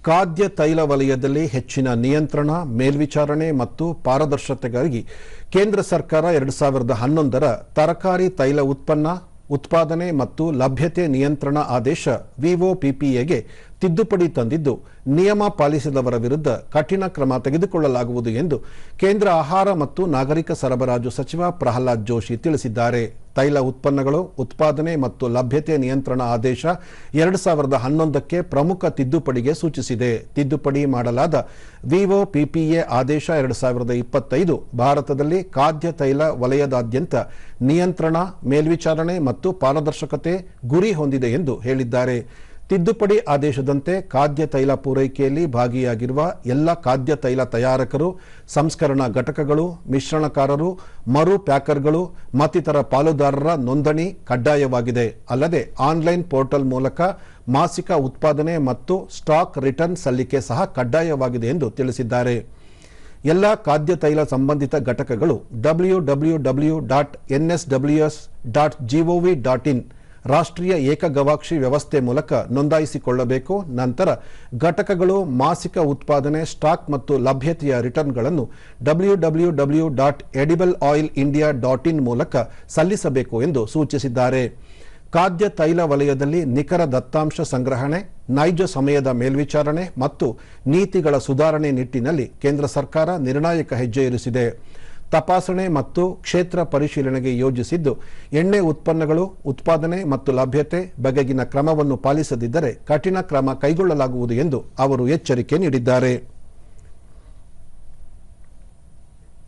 ಖಾದ್ಯ ತೈಲ ವಲಯದಲ್ಲಿ ಹೆಚ್ಚಿನ ನಿಯಂತ್ರಣ, ಮೇಲ್ವಿಚಾರಣೆ ಮತ್ತು ಪಾರದರ್ಶಕತೆಗಾಗಿ ಕೇಂದ್ರ ಸರ್ಕಾರ 2011ರ ತರಕಾರಿ ತೈಲ ಉತ್ಪಾದನೆ ಮತ್ತು ಲಭ್ಯತೆ ನಿಯಂತ್ರಣ ಆದೇಶ ವಿಒಪಿಪಿಎಗೆ ತಿದ್ದುಪಡಿ ತಂದಿದ್ದು, ನಿಯಮ ಪಾಲಿಸದವರ ವಿರುದ್ಧ ಕಠಿಣ ಕ್ರಮ ತೆಗೆದುಕೊಳ್ಳಲಾಗುವುದು ಎಂದು ಕೇಂದ್ರ ಆಹಾರ ಮತ್ತು ನಾಗರಿಕ ಸರಬರಾಜು ಸಚಿವ ಪ್ರಹ್ಲಾದ್ ಜೋಶಿ ತಿಳಿಸಿದ್ದಾರೆ. ತೈಲ ಉತ್ಪನ್ನಗಳು ಉತ್ಪಾದನೆ ಮತ್ತು ಲಭ್ಯತೆ ನಿಯಂತ್ರಣ ಆದೇಶ 2011ಕ್ಕೆ ಪ್ರಮುಖ ತಿದ್ದುಪಡಿಗೆ ಸೂಚಿಸಿದೆ. ತಿದ್ದುಪಡಿ ಮಾಡಲಾದ ವಿಒಪಿಪಿಎ ಆದೇಶ 2025 ಭಾರತದಲ್ಲಿ ಖಾದ್ಯ ತೈಲ ವಲಯದಾದ್ಯಂತ ನಿಯಂತ್ರಣ, ಮೇಲ್ವಿಚಾರಣೆ ಮತ್ತು ಪಾರದರ್ಶಕತೆ ಗುರಿ ಹೊಂದಿದೆ ಎಂದು ಹೇಳಿದ್ದಾರೆ. ತಿದ್ದುಪಡಿ ಆದೇಶದಂತೆ ಖಾದ್ಯ ತೈಲ ಪೂರೈಕೆಯಲ್ಲಿ ಭಾಗಿಯಾಗಿರುವ ಎಲ್ಲ ಖಾದ್ಯ ತೈಲ ತಯಾರಕರು, ಸಂಸ್ಕರಣಾ ಘಟಕಗಳು, ಮಿಶ್ರಣಕಾರರು, ಮರು ಪ್ಯಾಕರ್ಗಳು ಮತ್ತಿತರ ಪಾಲುದಾರರ ನೋಂದಣಿ ಕಡ್ಡಾಯವಾಗಿದೆ. ಅಲ್ಲದೆ ಆನ್ಲೈನ್ ಪೋರ್ಟಲ್ ಮೂಲಕ ಮಾಸಿಕ ಉತ್ಪಾದನೆ ಮತ್ತು ಸ್ಟಾಕ್ ರಿಟರ್ನ್ ಸಲ್ಲಿಕೆ ಸಹ ಕಡ್ಡಾಯವಾಗಿದೆ ಎಂದು ತಿಳಿಸಿದ್ದಾರೆ. ಎಲ್ಲ ಖಾದ್ಯ ತೈಲ ಸಂಬಂಧಿತ ಘಟಕಗಳು www.nsws.gov.in ರಾಷ್ಟ್ರೀಯ ಏಕಗವಾಕ್ಷಿ ವ್ಯವಸ್ಥೆ ಮೂಲಕ ನೋಂದಾಯಿಸಿಕೊಳ್ಳಬೇಕು. ನಂತರ ಘಟಕಗಳು ಮಾಸಿಕ ಉತ್ಪಾದನೆ, ಸ್ಟಾಕ್ ಮತ್ತು ಲಭ್ಯತೆಯ ರಿಟರ್ನ್ಗಳನ್ನು www.edibleoilindia.in ಮೂಲಕ ಸಲ್ಲಿಸಬೇಕು ಎಂದು ಸೂಚಿಸಿದ್ದಾರೆ. ಖಾದ್ಯ ತೈಲ ವಲಯದಲ್ಲಿ ನಿಖರ ದತ್ತಾಂಶ ಸಂಗ್ರಹಣೆ, ನೈಜ ಸಮಯದ ಮೇಲ್ವಿಚಾರಣೆ ಮತ್ತು ನೀತಿಗಳ ಸುಧಾರಣೆ ನಿಟ್ಟಿನಲ್ಲಿ ಕೇಂದ್ರ ಸರ್ಕಾರ ನಿರ್ಣಾಯಕ ಹೆಜ್ಜೆ ಇರಿಸಿದೆ. ತಪಾಸಣೆ ಮತ್ತು ಕ್ಷೇತ್ರ ಪರಿಶೀಲನೆಗೆ ಯೋಜಿಸಿದ್ದು, ಎಣ್ಣೆ ಉತ್ಪನ್ನಗಳು ಉತ್ಪಾದನೆ ಮತ್ತು ಲಭ್ಯತೆ ಬಗೆಗಿನ ಕ್ರಮವನ್ನು ಪಾಲಿಸದಿದ್ದರೆ ಕಠಿಣ ಕ್ರಮ ಕೈಗೊಳ್ಳಲಾಗುವುದು ಎಂದು ಅವರು ಎಚ್ಚರಿಕೆ ನೀಡಿದ್ದಾರೆ.